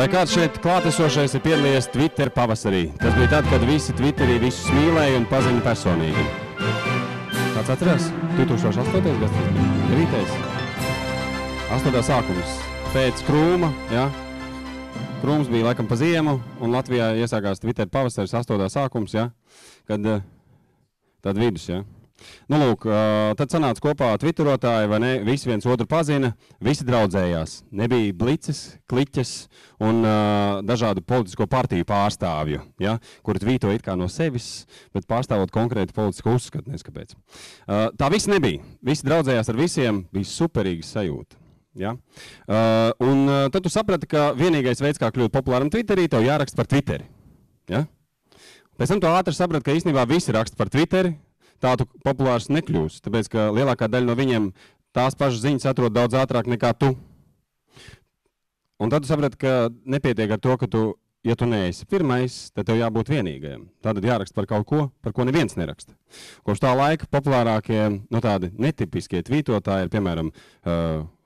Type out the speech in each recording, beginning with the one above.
Vai kāds šeit klātesošais ir piedalījies Twitter pavasarī? Tas bija tad, kad visi Twitterī visus mīlēja un pazina personīgi. Kāds atcerās? 2008. gads, 9. 8. sākums. Pēc krūma, ja? Krūms bija laikam pa ziemu, un Latvijā iesākās Twitter pavasaris 8. sākums, ja? Kad tad vidus, ja? Nu, lūk, tad sanāca kopā twitterotāji, vai ne, visi viens otru pazina, visi draudzējās. Nebija blices, kliķes un dažādu politisko partiju pārstāvju, ja, kuri tvīto it kā no sevis, bet pārstāvot konkrēti politisku uzskatu, neskapēc. Tā viss nebija. Visi draudzējās ar visiem, bija superīga sajūta. Ja? Un tad tu saprati, ka vienīgais veids, kā kļūt populāram Twitterī, tev jāraksta par Twitteri. Ja? Pēc tam tu ātri saprati, ka īstenībā visi raksta par Twitteri, tā tu populārs nekļūsi, tāpēc, ka lielākā daļa no viņiem tās pašas ziņas atrod daudz ātrāk nekā tu. Un tad tu saprati, ka nepietiek ar to, ka tu, ja tu neesi pirmais, tad tev jābūt vienīgajam. Tātad jāraksta par kaut ko, par ko neviens neraksta. Kopš tā laika populārākie, no tādi netipiskie tvītotāji ir, piemēram,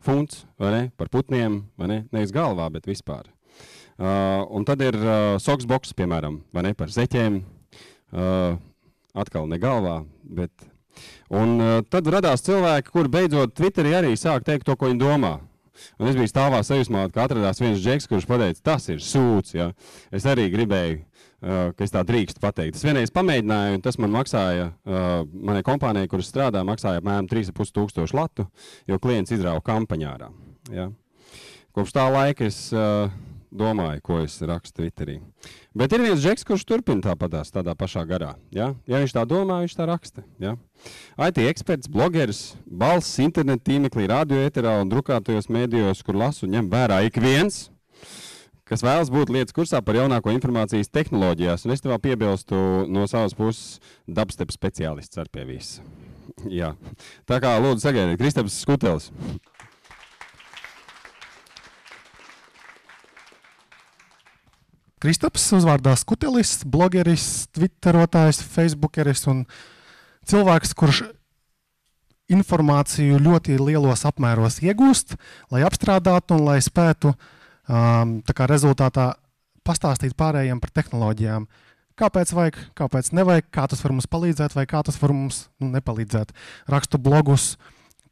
Funts, vai ne, par putniem, vai ne, nevis galvā, bet vispār. Un tad ir Soksboks, piemēram, vai ne, par zeķiem, atkal ne galvā, bet... Un tad radās cilvēki, kuri beidzot Twitterī arī sāk teikt to, ko viņi domā. Un es biju stāvā sajūsmā, ka atradās viens džeks, kurš pateica, tas ir sūds, ja. Es arī gribēju, ka es tā drīkstu pateikt. Es vienreiz pamēģināju, un tas man maksāja, manai kompānijai, kuras strādā, maksāja apmēram 3500 latu, jo klients izrāva kampaņā ārā. Ja. Kopš tā laika es domāju, ko es rakstu Twitterī. Bet ir viens džeks, kurš turpina tāpatās tādā pašā garā. Ja? Ja viņš tā domā, viņš tā raksta. Ja? IT eksperts, blogeris, balss, internet tīmeklī, radio eterā un drukātajos mēdījos, kur lasu ņem vērā ik viens, kas vēlas būt lietas kursā par jaunāko informācijas tehnoloģijās. Un es tev piebilstu no savas puses dubstep speciālists ar pie visa. Jā. Tā kā lūdzu sagaidiet, Kristaps Skutelis. Kristaps uzvārdā Skutelis, blogeris, twitterotājs, facebookeris un cilvēks, kurš informāciju ļoti lielos apmēros iegūst, lai apstrādātu un lai spētu tā kā rezultātā pastāstīt pārējiem par tehnoloģijām. Kāpēc vajag, kāpēc nevajag, kā tas var mums palīdzēt vai kā tas var mums nepalīdzēt. Rakstu blogus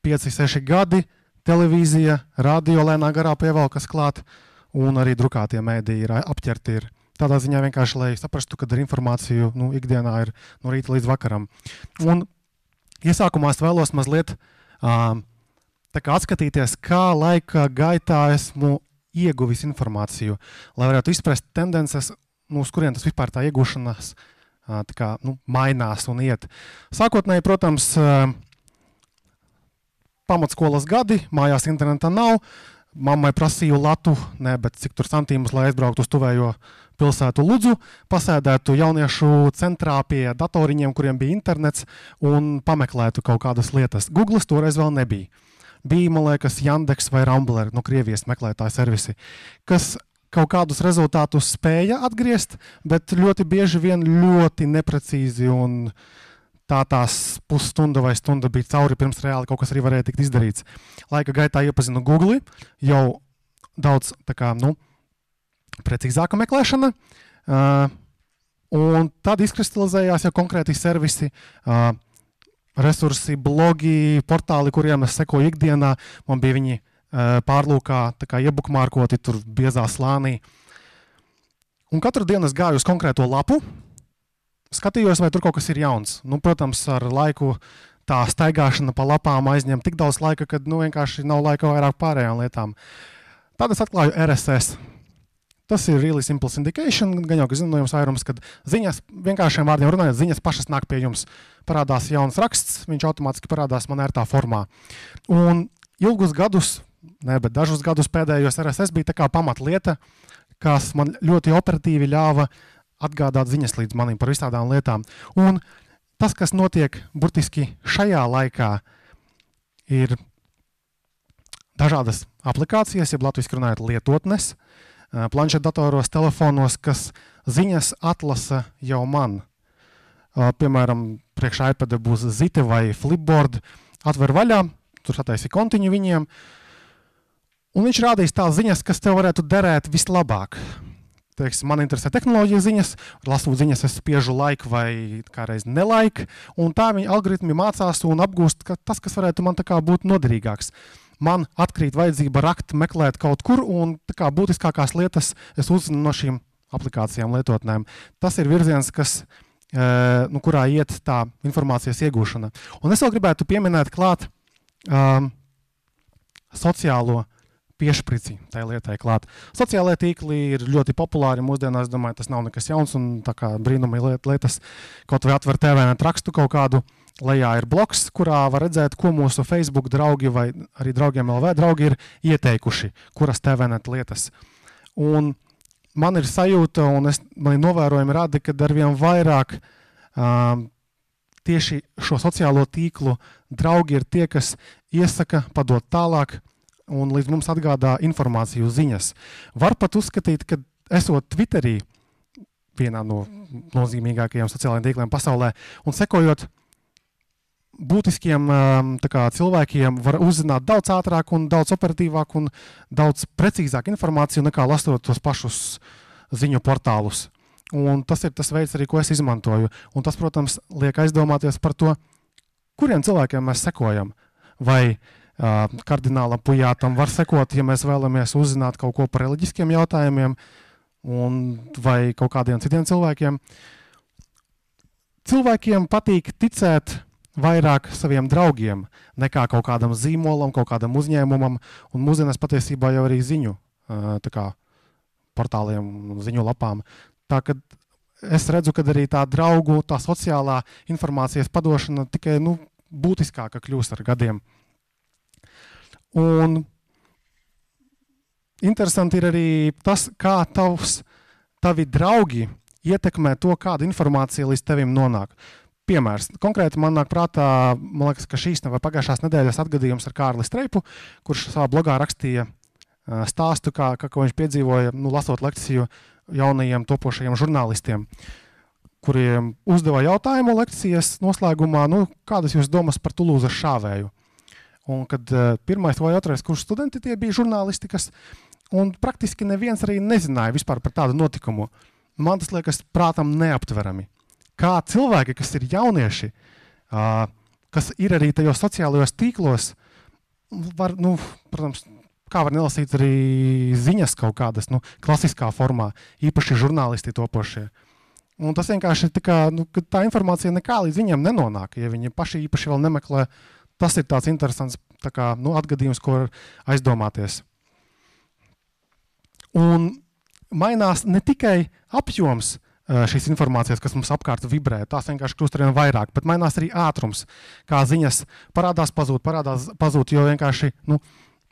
5-6 gadi, televīzija, radio lēnā garā pievelkas klāt. Un arī drukātie mēdīji ir apķerti. Tādā ziņā vienkārši, lai saprastu, kad ar informāciju ikdienā ir no rīta līdz vakaram. Un iesākumā es vēlos mazliet tā kā atskatīties, kā laika gaitā esmu ieguvis informāciju, lai varētu izprast tendences, uz kurien tas vispār tā iegūšanās tā kā, mainās un iet. Sākotnēji, protams, pamatskolas gadi, mājās interneta nav, mammai prasīju latu, bet cik tur santīmus, lai aizbrauktu uz tuvējo pilsētu Ludzu, pasēdētu jauniešu centrā pie datoriņiem, kuriem bija internets, un pameklētu kaut kādas lietas. Googles toreiz vēl nebija. Bija, man liekas, Yandex vai Rambler, no Krievijas meklētāju servisi, kas kaut kādus rezultātus spēja atgriezt, bet ļoti bieži vien ļoti neprecīzi un tās pusstunda vai stunda bija cauri, pirms reāli kaut kas arī varēja tikt izdarīts. Laika gaitā iepazinu Google, jau daudz tā kā, precīzāka meklēšana, un tad izkristalizējās jau konkrēti servisi, resursi, blogi, portāli, kuriem es sekoju ikdienā. Man bija viņi pārlūkā tā kā iebukmārkoti tur biezā slānī. Un katru dienu es gāju uz konkrēto lapu, skatījos, vai tur kaut kas ir jauns. Protams, ar laiku tā staigāšana pa lapām aizņem tik daudz laika, kad vienkārši nav laika vairāk pārējām lietām. Tad es atklāju RSS. Tas ir really simple syndication, gan jau, ka zinu no jums vairums, kad ziņas, vienkāršiem vārdiem runājot, ziņas pašas nāk pie jums. Parādās jauns raksts, viņš automātiski parādās man ērtā formā. Un ilgus gadus, bet dažus gadus pēdējos RSS bija tā kā pamatlieta, kas man ļoti operatīvi ļāva atgādāt ziņas līdz manim par visādām lietām. Un tas, kas notiek burtiski šajā laikā, ir dažādas aplikācijas, jeb latviski runājot lietotnes, planšetdatoros, telefonos, kas ziņas atlasa jau man. Piemēram, priekš iPada būs Zite vai Flipboard, atver vaļā, tur sataisi kontiņu viņiem, Un viņš rādīs tās ziņas, kas tev varētu derēt vislabāk. Teiksim, man interesē tehnoloģija ziņas, lasot ziņas, es spiežu laiku vai kādreiz nelaiku, un tā viņa algoritmi mācās un apgūst tas, kas varētu man tā kā būt noderīgāks. Man atkrīt vajadzība rakt, meklēt kaut kur, un tā kā būtiskākās lietas es uzzinu no šīm aplikācijām, lietotnēm. Tas ir virziens, kurā iet tā informācijas iegūšana. Un es vēl gribētu pieminēt klāt sociālo piešprici tai lietai klāt. Sociālajie tīkli ir ļoti populāri mūsdienās, domāju, tas nav nekas jauns un tā kā brīnumi lietas, kaut vai atver TVNet rakstu kaut kādu, lejā ir blogs, kurā var redzēt, ko mūsu Facebook draugi vai arī draugiem LV draugi ir ieteikuši, kuras TVNet lietas. Un man ir sajūta, un mani novērojumi rāda, ka arvien vairāk tieši šo sociālo tīklu draugi ir tie, kas iesaka, padod tālāk, un līdz mums atgādā informāciju ziņas. Var pat uzskatīt, ka esot Twitterī, vienā no nozīmīgākajiem sociālajiem tīkliem pasaulē, un sekojot būtiskiem cilvēkiem, var uzzināt daudz ātrāk un daudz operatīvāk un daudz precīzāk informāciju nekā lasot tos pašus ziņu portālus. Un tas ir tas veids arī, ko es izmantoju. Un tas, protams, liek aizdomāties par to, kuriem cilvēkiem mēs sekojam. Vai kardinālam Pujātam var sekot, ja mēs vēlamies uzzināt kaut ko par reliģiskiem jautājumiem vai kaut kādiem citiem cilvēkiem. Cilvēkiem patīk ticēt vairāk saviem draugiem nekā kaut kādam zīmolam, kaut kādam uzņēmumam, un mūsdienās patiesībā jau arī ziņu portāliem, ziņu lapām. Tā, kad es redzu, ka arī tā draugu, tā sociālā informācijas padošana tikai būtiskāka kļūst ar gadiem. Un interesanti ir arī tas, kā tavi draugi ietekmē to, kāda informācija līdz tevim nonāk. Piemērs. Konkrēti man nāk prātā, man liekas, ka šīs vai pagājušās nedēļas atgadījums ar Kārli Streipu, kurš savā blogā rakstīja stāstu, kā viņš piedzīvoja, lasot lekciju jaunajiem topošajiem žurnālistiem, kuriem uzdeva jautājumu lekcijas noslēgumā, kādas jūs domas par Tulūzas šāvēju. Un kad pirmais vai otrais kursu studenti tie bija žurnālistikas, un praktiski neviens arī nezināja vispār par tādu notikumu. Man tas liekas prātam neaptverami. Kā cilvēki, kas ir jaunieši, kas ir arī tajos sociālajos tīklos, var, protams, kā var nelasīt arī ziņas kaut kādas, klasiskā formā, īpaši žurnālisti topošie. Un tas vienkārši tā informācija nekā līdz viņiem nenonāk, ja viņi paši īpaši vēl nemeklē. Tas ir tāds interesants atgadījums, ko var aizdomāties. Un mainās ne tikai apjoms šīs informācijas, kas mums apkārt vibrē, tās vienkārši kļūst arvien vairāk, bet mainās arī ātrums, kā ziņas parādās, pazūd, jo vienkārši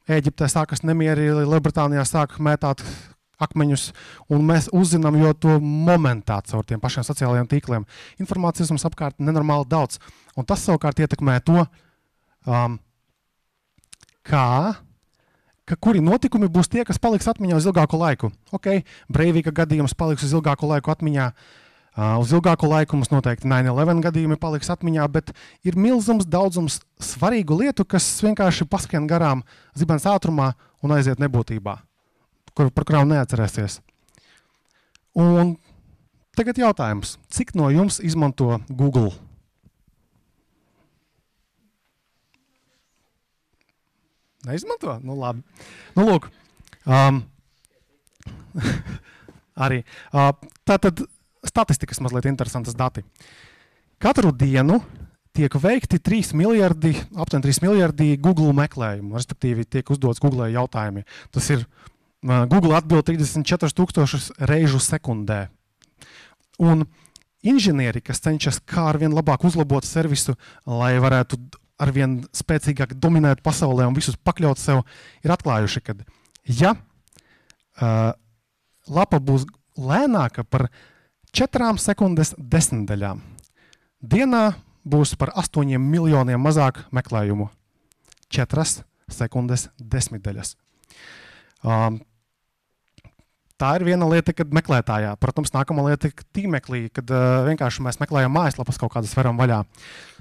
Ēģiptē sākas nemieri, Lielbritānijā sāk mētāt akmeņus, un mēs uzzinām jau to momentā caur tiem pašiem sociālajiem tīkliem. Informācijas mums apkārt nenormāli daudz, un tas savukārt ietekmē to, kuri notikumi būs tie, kas paliks atmiņā uz ilgāku laiku. Breivika gadījums paliks uz ilgāku laiku atmiņā, uz ilgāku laiku mums noteikti 9/11 gadījumi paliks atmiņā, bet ir milzums daudzums svarīgu lietu, kas vienkārši paskrien garām zibens ātrumā un aiziet nebūtībā, par kurām neatcerēsies. Un tagad jautājums, cik no jums izmanto Google? Neizmanto? Labi. Lūk. Arī. Tātad statistikas mazliet interesantas dati. Katru dienu tiek veikti aptuveni 3 miljardi Google meklējumu, respektīvi tiek uzdots Google jautājumi. Tas ir Google atbild 34,000 reižu sekundē. Un inženieri, kas cenšas kā arvien labāk uzlabot servisu, lai varētu arvien spēcīgāk dominēt pasaulē un visus pakļaut sev, ir atklājuši, ka ja lapa būs lēnāka par 4 sekundes desmitdaļām, dienā būs par 8 miljoniem mazāk meklējumu. 4 sekundes desmitdaļas. Tā ir viena lieta, kad meklētājā. Protams, nākamā lieta ir tīmeklī, kad vienkārši mēs meklējam mājaslapas kaut kādas veram vaļā.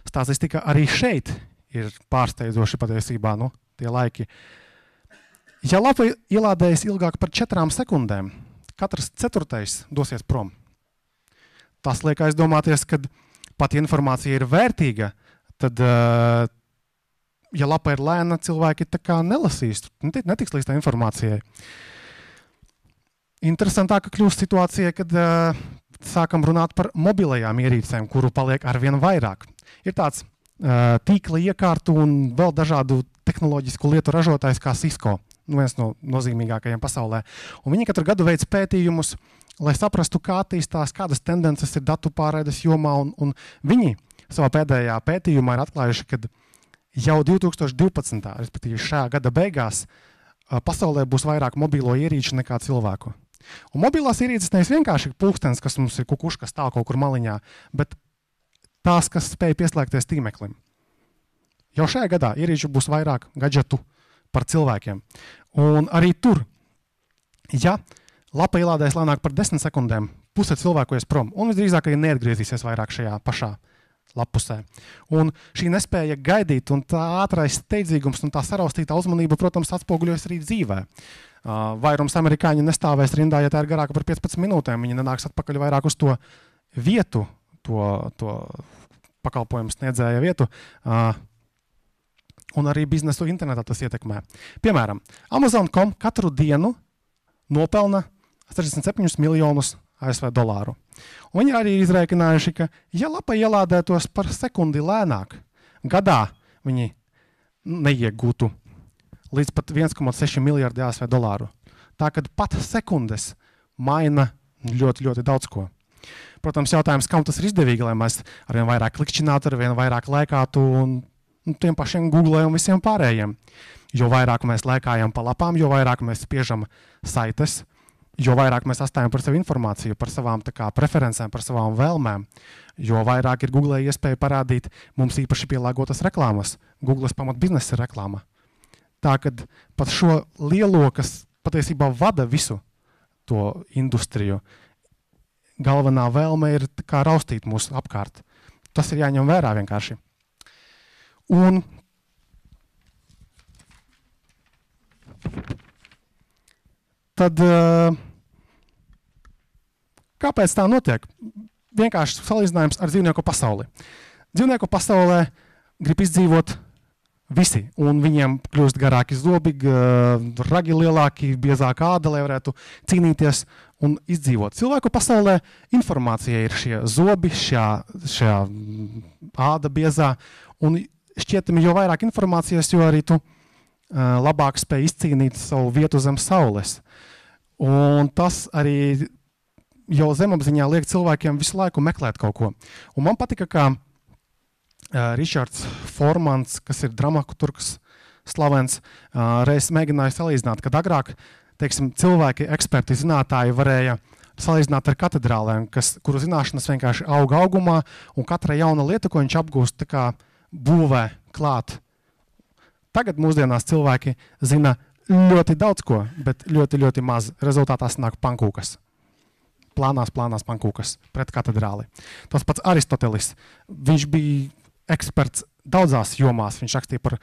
Statistika arī šeit ir pārsteidzoši patiesībā, tie laiki. Ja lapa ielādējas ilgāk par 4 sekundēm, katrs 4. dosies prom. Tas liek aizdomāties, ka pat informācija ir vērtīga, tad, ja lapa ir lēna, cilvēki tā kā nelasīs, netiks līdz tā informācijai. Interesantāka kļūst situācija, kad sākam runāt par mobilajām ierīcēm, kuru paliek arvien vairāk. Ir tāds tīkla iekārtu un vēl dažādu tehnoloģisku lietu ražotājs kā Cisco, viens no nozīmīgākajiem pasaulē. Un viņi katru gadu veic pētījumus, lai saprastu, kā attīstās, kādas tendences ir datu pārraides jomā, un viņi savā pēdējā pētījumā ir atklājuši, ka jau 2012. respektīvi šajā gada beigās pasaulē būs vairāk mobilo ierīču nekā cilvēku. Un mobilās ierīces nevis vienkārši pulkstens, kas mums ir kukušs, kas stāv kaut kur maliņā, bet tās, kas spēj pieslēgties tīmeklim. Jau šajā gadā ierīču būs vairāk gadžetu par cilvēkiem. Un arī tur, ja lapa ielādēs lēnāk par 10 sekundēm, puse cilvēku ies prom, un visdrīzāk arī neatgriezīsies vairāk šajā pašā lapusē. Un šī nespēja gaidīt un tā ātrais steidzīgums un tā saraustītā uzmanība, protams, atspoguļojas arī dzīvē. Vairums amerikāņi nestāvēs rindā, ja tā ir garāka par 15 minūtēm. Viņi nenāks atpakaļ vairāk uz to vietu, to pakalpojumu sniedzēja vietu. Un arī biznesu internetā tas ietekmē. Piemēram, Amazon.com katru dienu nopelna 67 miljonus ASV dolāru. Un viņi arī izrēķinājuši, ka ja lapa ielādētos par sekundi lēnāk, gadā viņi neiegūtu līdz pat 1,6 miljardi ASV dolāru. Tā, kad pat sekundes maina ļoti, ļoti daudz ko. Protams, jautājums, kam tas ir izdevīgi, lai mēs arvien vairāk klikšķinātu, arvien vairāk lēkātu un tiem pašiem Google un visiem pārējiem. Jo vairāk mēs lēkājam pa lapām, jo vairāk mēs spiežam saites, jo vairāk mēs atstājam par sevi informāciju, par savām preferencēm, par savām vēlmēm, jo vairāk ir Google iespēja parādīt mums īpaši pielāgotas reklāmas. Googles pamat biznesa ir reklāma. Tā, kad pat šo lielo, kas patiesībā vada visu to industriju, galvenā vēlme ir kā raustīt mūsu apkārt. Tas ir jāņem vērā vienkārši. Un tad, kāpēc tā notiek? Vienkārši salīdzinājums ar dzīvnieku pasauli. Dzīvnieku pasaulē grib izdzīvot visi, un viņiem kļūst garāki zobi, ragi lielāki, biezāka āda, lai varētu cīnīties un izdzīvot. Cilvēku pasaulē informācija ir šie zobi, šajā āda biezā, un šķietami, jo vairāk informācijas, jo arī tu labāk spēj izcīnīt savu vietu zem saules. Un tas arī jau zemapziņā liek cilvēkiem visu laiku meklēt kaut ko. Un man patika, kā Ričards Formans, kas ir dramaturgs slavens, reiz mēģināja salīdzināt, kad agrāk, teiksim, cilvēki, eksperti, zinātāji varēja salīdzināt ar katedrālēm, kuru zināšanas vienkārši auga augumā, un katra jauna lieta, ko viņš apgūst, tā kā būvē klāt. Tagad mūsdienās cilvēki zina ļoti daudz ko, bet ļoti, ļoti maz. Rezultātā sanāk pankūkas. Plānās pankūkas pret katedrāli. Tas pats Aristotelis. Viņš bija eksperts daudzās jomās. Viņš rakstīja par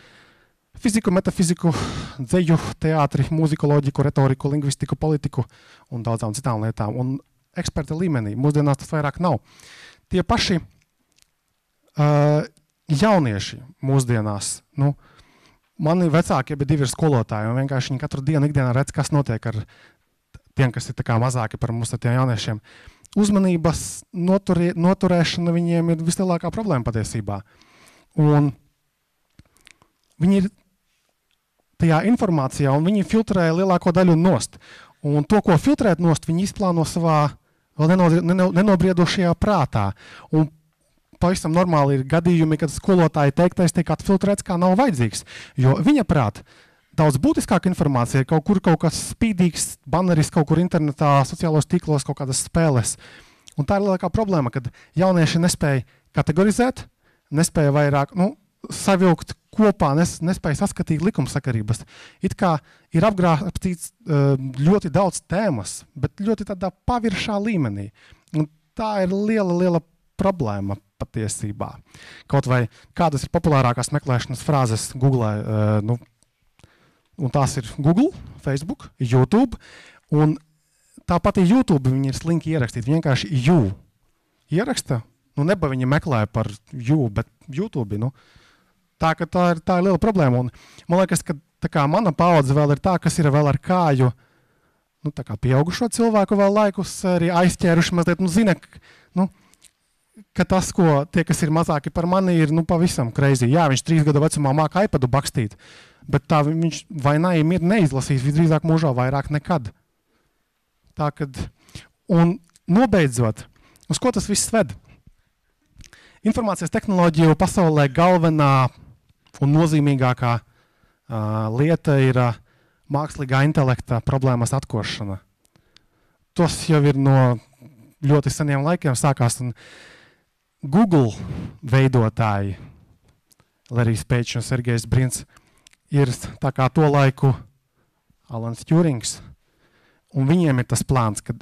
fiziku, metafiziku, dzeju, teātri, mūzikoloģiku, retoriku, lingvistiku, politiku un daudzām citām lietām. Un eksperta līmenī mūsdienās tas vairāk nav. Tie paši jaunieši mūsdienās, mani vecākie bija 2 skolotāji, un vienkārši viņi katru dienu ikdienā redz, kas notiek ar tiem, kas ir tā kā mazāki par mums ar tiem jauniešiem. Uzmanības noturēšana viņiem ir vislielākā problēma patiesībā. Un viņi ir tajā informācijā, un viņi filtrē lielāko daļu nost. Un to, ko filtrēt nost, viņi izplāno savā vēl nenobriedošajā prātā. Un pavisam normāli ir gadījumi, kad skolotāji teiktais tiek atfiltrēts, kā nav vajadzīgs. Jo viņa prāt daudz būtiskāka informācija ir kaut kas spīdīgs, baneris kaut kur internetā, sociālos tīklos, kaut kādas spēles. Un tā ir lielākā problēma, kad jaunieši nespēja kategorizēt, nespēja vairāk savilkt kopā, nespēja saskatīt likumsakarības. It kā ir apgrābtīts ļoti daudz tēmas, bet ļoti tādā paviršā līmenī. Un tā ir liela problēma patiesībā. Kaut vai kādas ir populārākās meklēšanas frāzes Google, un tās ir Google, Facebook, YouTube, un tāpat YouTube viņi ir slinki ierakstīt, vienkārši ieraksta, neba viņi meklē par bet YouTube, tā ir liela problēma, un man liekas, ka tā kā mana paudze vēl ir tā, kas ir vēl ar kāju, tā kā pieaugušo cilvēku vēl laikus arī aizķēruši mazliet, zina, ka tas, ko tie, kas ir mazāki par mani, ir pavisam crazy. Jā, viņš 3 gadu vecumā māka iPadu bakstīt, bet tā viņš vai neizlasīs visdrīzāk mūžā vairāk nekad. Tā kad, un nobeidzot, uz ko tas viss ved? Informācijas tehnoloģiju pasaulē galvenā un nozīmīgākā lieta ir mākslīgā intelekta problēmas atkošana. Tas jau ir no ļoti seniem laikiem sākās, un Google veidotāji, Larrys Page un Sergejs Brins, ir tā kā to laiku Alans Tjurings, un viņiem ir tas plāns, ka,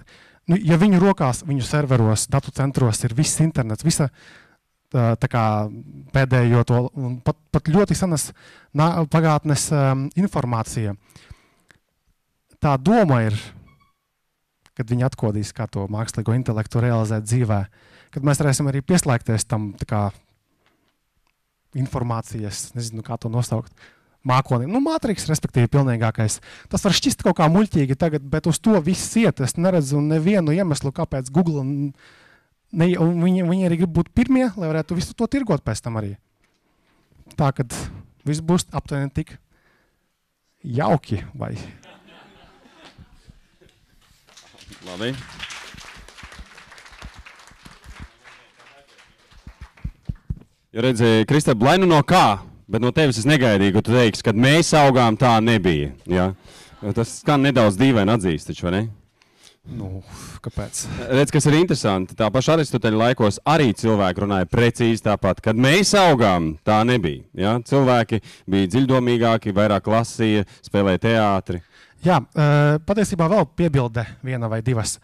ja viņu rokās, viņu serveros, datu centros ir viss internets, visa tā kā pēdējo to, un pat ļoti senas pagātnes informācija. Tā doma ir, kad viņi atkodīs, kā to mākslīgo intelektu realizēt dzīvē, kad mēs varēsim arī pieslēgties tam tā kā informācijas, nezinu, kā to nosaukt, mākonim. Matrix, respektīvi, pilnīgākais. Tas var šķist kaut kā muļķīgi tagad, bet uz to viss iet. Es neredzu nevienu iemeslu, kāpēc Google, un viņi arī grib būt pirmie, lai varētu visu to tirgot pēc tam arī. Tā, kad viss būs aptuveni tik jauki, vai... Labi. Ja redzēji, Kristap, lai no kā, bet no tevis es negaidīju, ka tu teiksi, kad mēs augām, tā nebija. Ja? Tas skan nedaudz dīvaini atzīst, taču, vai ne? Kāpēc? Redz, kas ir interesanti, tā paša Aristoteļa laikos arī cilvēki runāja precīzi tāpat. Kad mēs augām, tā nebija. Ja? Cilvēki bija dziļdomīgāki, vairāk lasīja, spēlēja teātri. Jā, patiesībā vēl piebilde viena vai divas.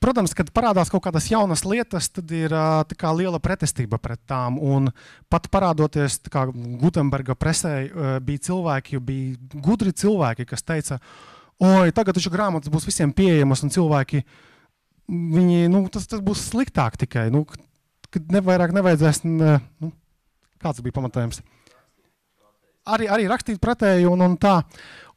Protams, kad parādās kaut kādas jaunas lietas, tad ir tā kā liela pretestība pret tām. Un pat parādoties tā kā Gutenberga presē, bija gudri cilvēki, kas teica, oi, tagad taču grāmatas būs visiem pieejamas, un cilvēki, tas būs sliktāk tikai, kad vairāk nevajadzēs, kāds bija pamatojums? Arī rakstīt pretēju un tā.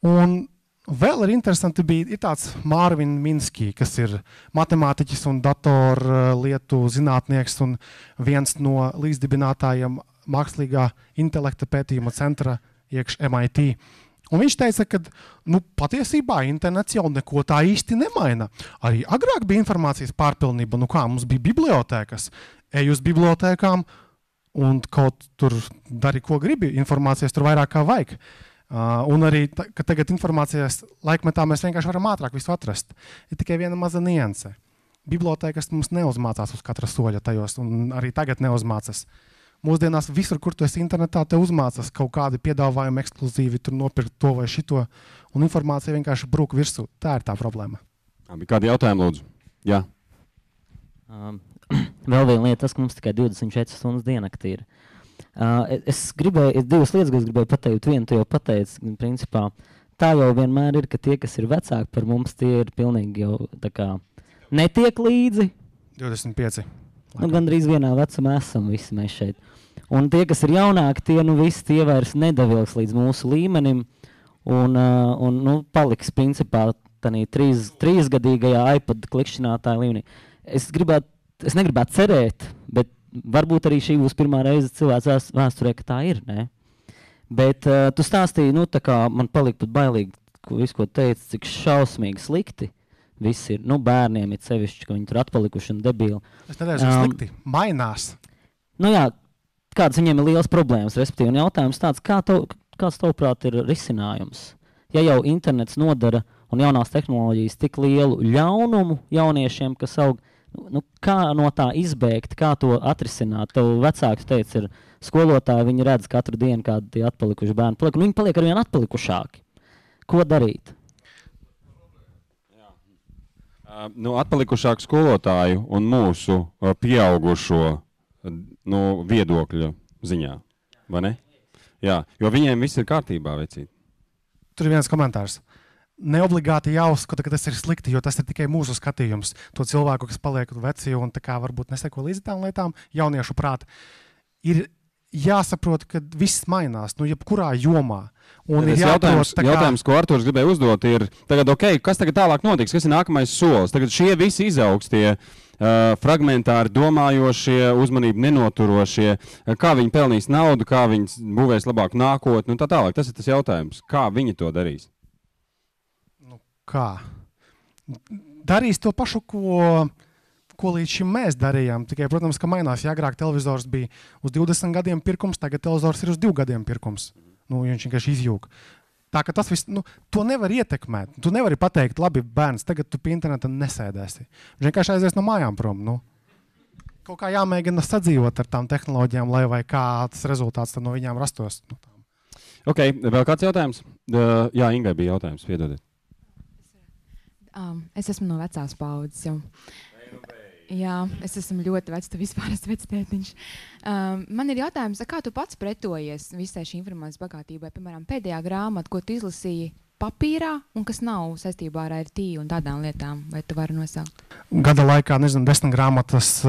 Un vēl ir interesanti ir tāds Mārvin Minsky, kas ir matemātiķis un datorlietu zinātnieks un viens no līdzdibinātājiem mākslīgā intelekta pētījuma centra iekš MIT. Un viņš teica, ka patiesībā internets jau neko tā īsti nemaina. Arī agrāk bija informācijas pārpilnība, mums bija bibliotēkas. Ej uz bibliotēkām un kaut tur dari, ko gribi, informācijas tur vairāk kā vajag. Un arī, ka tagad informācijas laikmetā mēs vienkārši varam ātrāk visu atrast. Ir tikai viena maza nianse. Bibliotēkas mums neuzmācās uz katra soļa tajos, un arī tagad neuzmācas. Mūsdienās visur, kur tu esi internetā, te uzmācas kaut kādi piedāvājumi ekskluzīvi, tur nopirkt to vai šito, un informācija vienkārši brūk virsū. Tā ir tā problēma. Kādi jautājumi, lūdzu? Jā. Vēl viena lieta, tas, ka mums tikai 24 stundas diennaktī ir. Es divas lietas, ko es gribēju pateikt. Vienu tu jau pateici, principā, tā jau vienmēr ir, ka tie, kas ir vecāki par mums, tie ir pilnīgi jau tā kā netiek līdzi. 25. Gandrīz vienā vecumā esam visi mēs šeit. Un tie, kas ir jaunāki, tie vairs nedavilks līdz mūsu līmenim un paliks principā tādā trīsgadīgajā iPad klikšķinātāja līmenī. Es negribētu cerēt, bet varbūt arī šī būs pirmā reize cilvēks vēsturē, ka tā ir, ne? Bet tu stāstīji, tā kā man palika pat bailīgi, visu, ko teici, cik šausmīgi slikti viss ir. Bērniem ir sevišķi, ka viņi tur atpalikuši un debīli. Es nedēļu slikti. Mainās. Jā, kādas viņiem ir liels problēmas, respektīvi. Un jautājums tāds, kāds tavuprāt ir risinājums? Ja jau internets nodara un jaunās tehnoloģijas tik lielu ļaunumu jauniešiem, kas aug, kā no tā izbēgt, kā to atrisināt? Tev vecāks teica, ir skolotāji, viņi redz katru dienu, kādi tie atpalikuši bērni paliek, un viņi paliek arvien atpalikušāki. Ko darīt? Atpalikušāku skolotāju un mūsu pieaugušo viedokļu ziņā, vai ne? Jā, jo viņiem viss ir kārtībā, vecīt. tur ir viens komentārs. Neobligāti jāuzskata, ka tas ir slikti, jo tas ir tikai mūsu skatījums. To cilvēku, kas paliek veci un tā kā varbūt neseko līdzi tām lietām, jauniešu prāti, ir jāsaprot, ka viss mainās, jebkurā jomā. Un ir jautājums, ko Artūrs gribēja uzdot, ir tagad, kas tagad tālāk notiks, kas ir nākamais solis? Tagad šie visi izaugs, tie fragmentāri domājošie, uzmanību nenoturošie, kā viņi pelnīs naudu, kā viņi būvēs labāku nākotni, un tā tālāk. Tas ir tas jautājums, kā viņi to darīs? Kā? Darīs to pašu, ko līdz šim mēs darījām. Tikai, protams, ka mainās. Ja agrāk televizors bija uz 20 gadiem pirkums, tagad televizors ir uz 2 gadiem pirkums. Viņš vienkārši izjūg. Tā ka tas viss, to nevar ietekmēt. Tu nevari pateikt, labi, bērns, tagad tu pie interneta nesēdēsi. Viņš vienkārši aizies no mājām prom. Kaut kā jāmēģina sadzīvot ar tām tehnoloģijām, lai vai kāds rezultāts no viņām rastos. Vēl kāds jautājums? Jā, Ingai bija jautājums, piedodiet. Es esmu no vecās paudzes jau. Jā, es esmu ļoti vecs, tu vispār esi vectētiņš. Man ir jautājums, kā tu pats pretojies visai šī informācijas bagātībai? Piemēram, pēdējā grāmata, ko tu izlasīji papīrā un kas nav saistībā ar IT un tādām lietām, vai tu vari nosaukt? Gada laikā, 10 grāmatas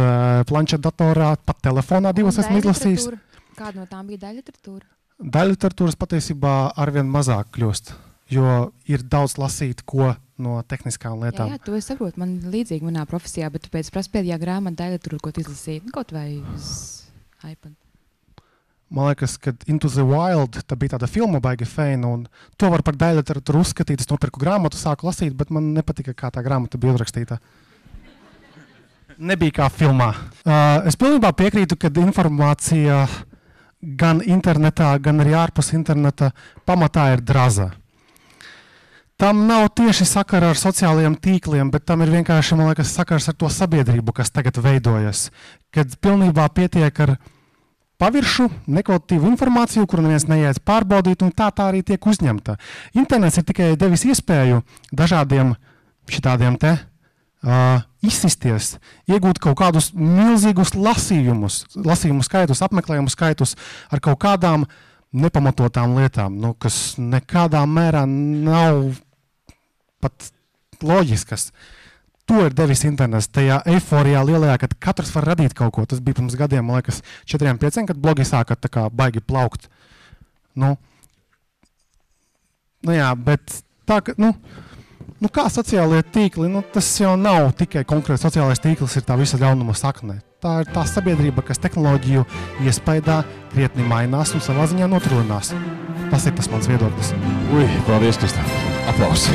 planšetdatorā, pat telefonā 2 esmu izlasījis. Kāda no tām bija daļliteratūra? Daļliteratūras patiesībā arvien mazāk kļūst, jo ir daudz lasīt, ko no tehniskām lietām. Jā, to es saprotu. Man līdzīgi manā profesijā, bet tu pēc pēdējā grāmata daļliteratūra, ko tu izlasīji, kaut vai uz iPad. Man liekas, ka Into the Wild, tā bija tāda filma baigi feina, un to var par daļliteratūru uzskatīt. Es nopirku grāmatu, sāku lasīt, bet man nepatika, kā tā grāmata bija uzrakstīta. Nebija kā filmā. Es pilnībā piekrītu, ka informācija gan internetā, gan arī ārpus interneta pamatā ir draza. Tam nav tieši sakara ar sociālajiem tīkliem, bet tam ir vienkārši, man liekas, sakars ar to sabiedrību, kas tagad veidojas. Kad pilnībā pietiek ar paviršu, nekvalitatīvu informāciju, kuru neviens neiet pārbaudīt, un tā arī tiek uzņemta. Internets ir tikai devis iespēju dažādiem šitādiem izsisties, iegūt kaut kādus milzīgus lasījumu skaitus, apmeklējumu skaitus ar kaut kādām nepamatotām lietām, kas nekādā mērā nav pat loģiskas. To ir devis internets. Tajā eiforijā lielajā, kad katrs var radīt kaut ko. Tas bija pirms gadiem, man liekas, 4-5, kad blogi sāka tā kā baigi plaukt. Jā, bet tā, ka, kā sociālie tīkli, tas jau nav tikai konkrēti sociālais tīkls, ir tā visa ļaunuma sakne. Tā ir tā sabiedrība, kas tehnoloģiju iespaidā krietni mainās un savā ziņā noturinās. Tas ir tas mans viedoklis. Paldies, Kristā. Aplausi.